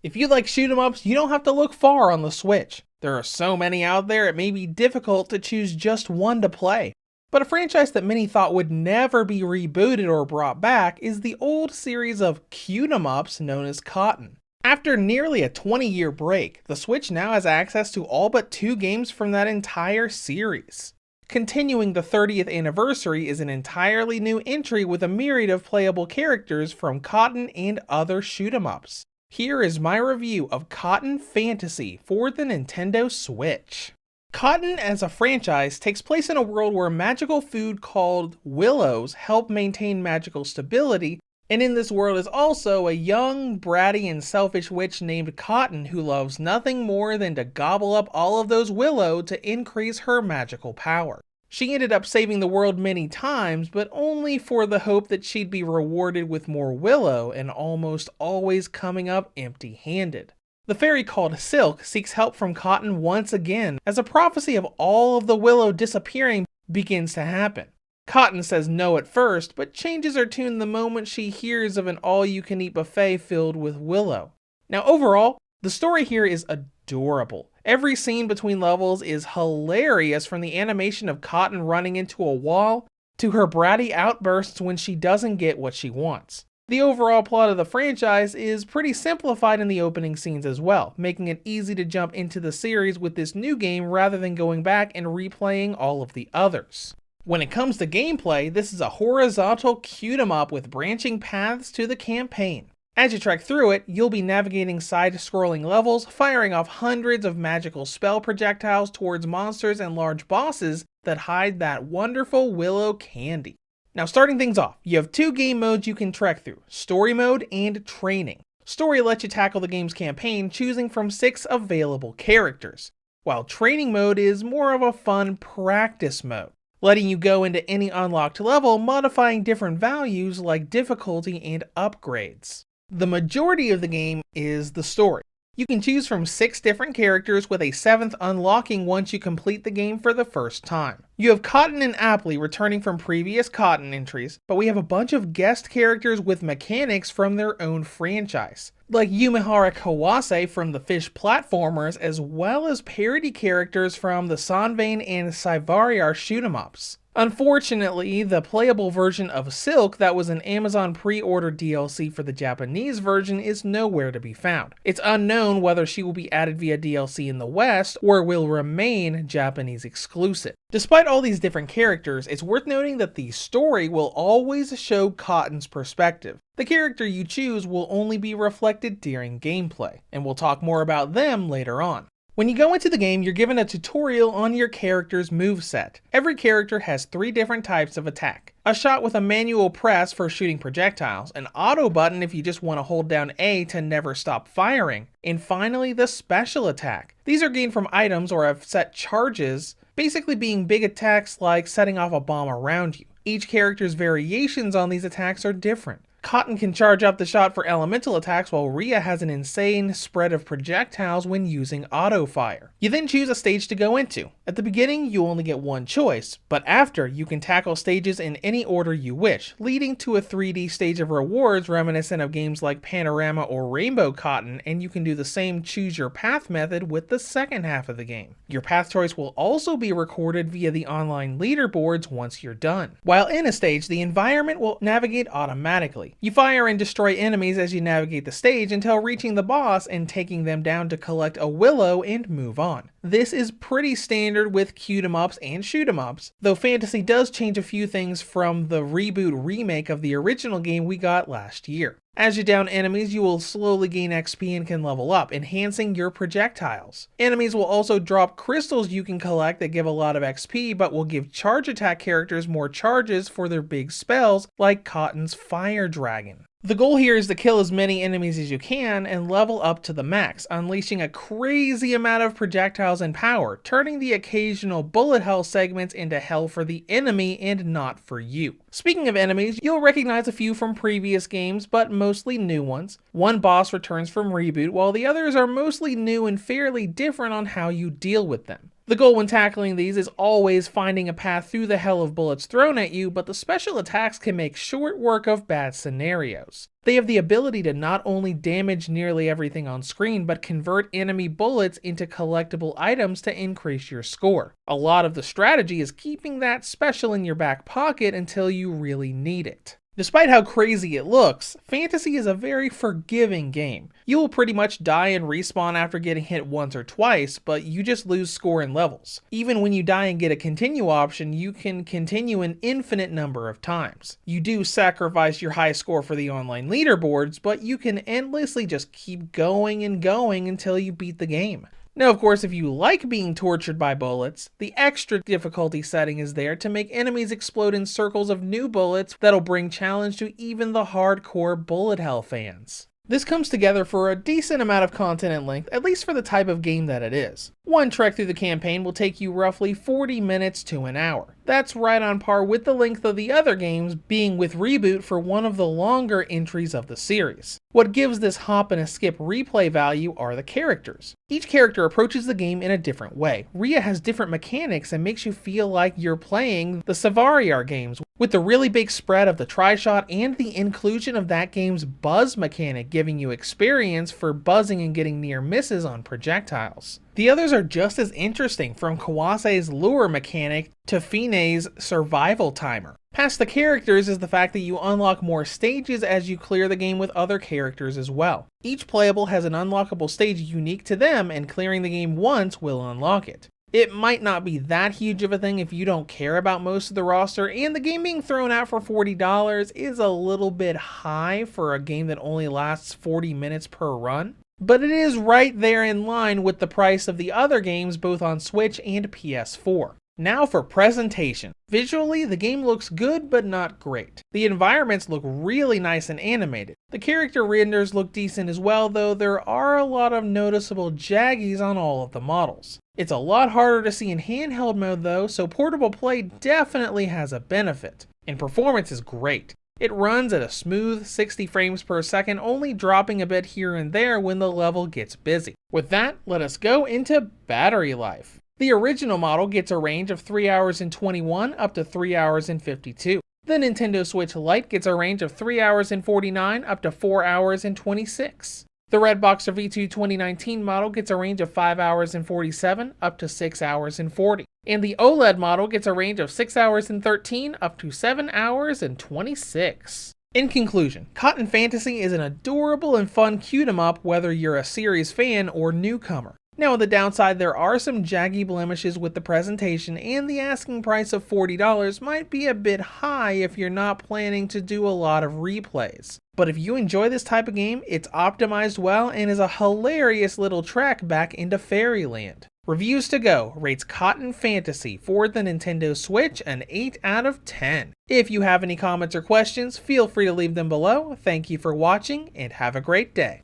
If you like shoot 'em ups, you don't have to look far on the Switch. There are so many out there it may be difficult to choose just one to play. But a franchise that many thought would never be rebooted or brought back is the old series of cute 'em ups known as Cotton. After nearly a 20-year break, the Switch now has access to all but 2 games from that entire series. Continuing the 30th anniversary is an entirely new entry with a myriad of playable characters from Cotton and other shoot 'em ups. Here is my review of Cotton Fantasy for the Nintendo Switch. Cotton as a franchise takes place in a world where magical food called willows help maintain magical stability, and in this world is also a young, bratty, and selfish witch named Cotton who loves nothing more than to gobble up all of those willow to increase her magical power. She ended up saving the world many times, but only for the hope that she'd be rewarded with more willow and almost always coming up empty-handed. The fairy called Silk seeks help from Cotton once again as a prophecy of all of the willow disappearing begins to happen. Cotton says no at first, but changes her tune the moment she hears of an all-you-can-eat buffet filled with willow. Now overall, the story here is adorable. Every scene between levels is hilarious, from the animation of Cotton running into a wall to her bratty outbursts when she doesn't get what she wants. The overall plot of the franchise is pretty simplified in the opening scenes as well, making it easy to jump into the series with this new game rather than going back and replaying all of the others. When it comes to gameplay, this is a horizontal cute 'em up with branching paths to the campaign. As you trek through it, you'll be navigating side-scrolling levels, firing off hundreds of magical spell projectiles towards monsters and large bosses that hide that wonderful willow candy. Now starting things off, you have 2 game modes you can trek through, Story Mode and Training. Story lets you tackle the game's campaign, choosing from 6 available characters, while Training Mode is more of a fun practice mode, letting you go into any unlocked level, modifying different values like difficulty and upgrades. The majority of the game is the story. You can choose from 6 different characters, with a 7th unlocking once you complete the game for the first time. You have Cotton and Appley returning from previous Cotton entries, but we have a bunch of guest characters with mechanics from their own franchise, like Yumehara Kawase from the Fish platformers, as well as parody characters from the Sanvain and Cyvariar shoot 'em ups. Unfortunately, the playable version of Silk that was an Amazon pre-order DLC for the Japanese version is nowhere to be found. It's unknown whether she will be added via DLC in the West or will remain Japanese exclusive. Despite all these different characters, it's worth noting that the story will always show Cotton's perspective. The character you choose will only be reflected during gameplay, and we'll talk more about them later on. When you go into the game, you're given a tutorial on your character's moveset. Every character has 3 different types of attack. A shot with a manual press for shooting projectiles, an auto button if you just want to hold down A to never stop firing, and finally the special attack. These are gained from items or have set charges, basically being big attacks like setting off a bomb around you. Each character's variations on these attacks are different. Cotton can charge up the shot for elemental attacks, while Rhea has an insane spread of projectiles when using auto fire. You then choose a stage to go into. At the beginning, you only get one choice, but after, you can tackle stages in any order you wish, leading to a 3D stage of rewards reminiscent of games like Panorama or Rainbow Cotton, and you can do the same choose your path method with the second half of the game. Your path choice will also be recorded via the online leaderboards once you're done. While in a stage, the environment will navigate automatically. You fire and destroy enemies as you navigate the stage until reaching the boss and taking them down to collect a willow and move on. This is pretty standard with cute 'em ups and shoot 'em ups, though Fantasy does change a few things from the reboot remake of the original game we got last year. As you down enemies, you will slowly gain XP and can level up, enhancing your projectiles. Enemies will also drop crystals you can collect that give a lot of XP, but will give charge attack characters more charges for their big spells, like Cotton's Fire Dragon. The goal here is to kill as many enemies as you can and level up to the max, unleashing a crazy amount of projectiles and power, turning the occasional bullet hell segments into hell for the enemy and not for you. Speaking of enemies, you'll recognize a few from previous games, but mostly new ones. One boss returns from Reboot, while the others are mostly new and fairly different on how you deal with them. The goal when tackling these is always finding a path through the hell of bullets thrown at you, but the special attacks can make short work of bad scenarios. They have the ability to not only damage nearly everything on screen, but convert enemy bullets into collectible items to increase your score. A lot of the strategy is keeping that special in your back pocket until you really need it. Despite how crazy it looks, Fantasy is a very forgiving game. You will pretty much die and respawn after getting hit once or twice, but you just lose score and levels. Even when you die and get a continue option, you can continue an infinite number of times. You do sacrifice your high score for the online leaderboards, but you can endlessly just keep going and going until you beat the game. Now, of course, if you like being tortured by bullets, the extra difficulty setting is there to make enemies explode in circles of new bullets that'll bring challenge to even the hardcore bullet hell fans. This comes together for a decent amount of content and length, at least for the type of game that it is. One trek through the campaign will take you roughly 40 minutes to an hour. That's right on par with the length of the other games, being with Reboot for one of the longer entries of the series. What gives this hop and a skip replay value are the characters. Each character approaches the game in a different way. Rhea has different mechanics and makes you feel like you're playing the Savaria games, with the really big spread of the tri-shot and the inclusion of that game's buzz mechanic giving you experience for buzzing and getting near misses on projectiles. The others are just as interesting, from Kawase's lure mechanic to Fine's survival timer. Past the characters is the fact that you unlock more stages as you clear the game with other characters as well. Each playable has an unlockable stage unique to them, and clearing the game once will unlock it. It might not be that huge of a thing if you don't care about most of the roster, and the game being thrown out for $40 is a little bit high for a game that only lasts 40 minutes per run. But it is right there in line with the price of the other games both on Switch and PS4. Now for presentation. Visually, the game looks good but not great. The environments look really nice and animated. The character renders look decent as well, though there are a lot of noticeable jaggies on all of the models. It's a lot harder to see in handheld mode though, so portable play definitely has a benefit. And performance is great. It runs at a smooth 60 frames per second, only dropping a bit here and there when the level gets busy. With that, let us go into battery life. The original model gets a range of 3 hours and 21 up to 3 hours and 52. The Nintendo Switch Lite gets a range of 3 hours and 49 up to 4 hours and 26. The Redboxer V2 2019 model gets a range of 5 hours and 47 up to 6 hours and 40. And the OLED model gets a range of 6 hours and 13 up to 7 hours and 26. In conclusion, Cotton Fantasy is an adorable and fun cute-em-up whether you're a series fan or newcomer. Now on the downside, there are some jaggy blemishes with the presentation, and the asking price of $40 might be a bit high if you're not planning to do a lot of replays. But if you enjoy this type of game, it's optimized well and is a hilarious little trek back into Fairyland. Reviews to Go rates Cotton Fantasy for the Nintendo Switch an 8 out of 10. If you have any comments or questions, feel free to leave them below. Thank you for watching and have a great day.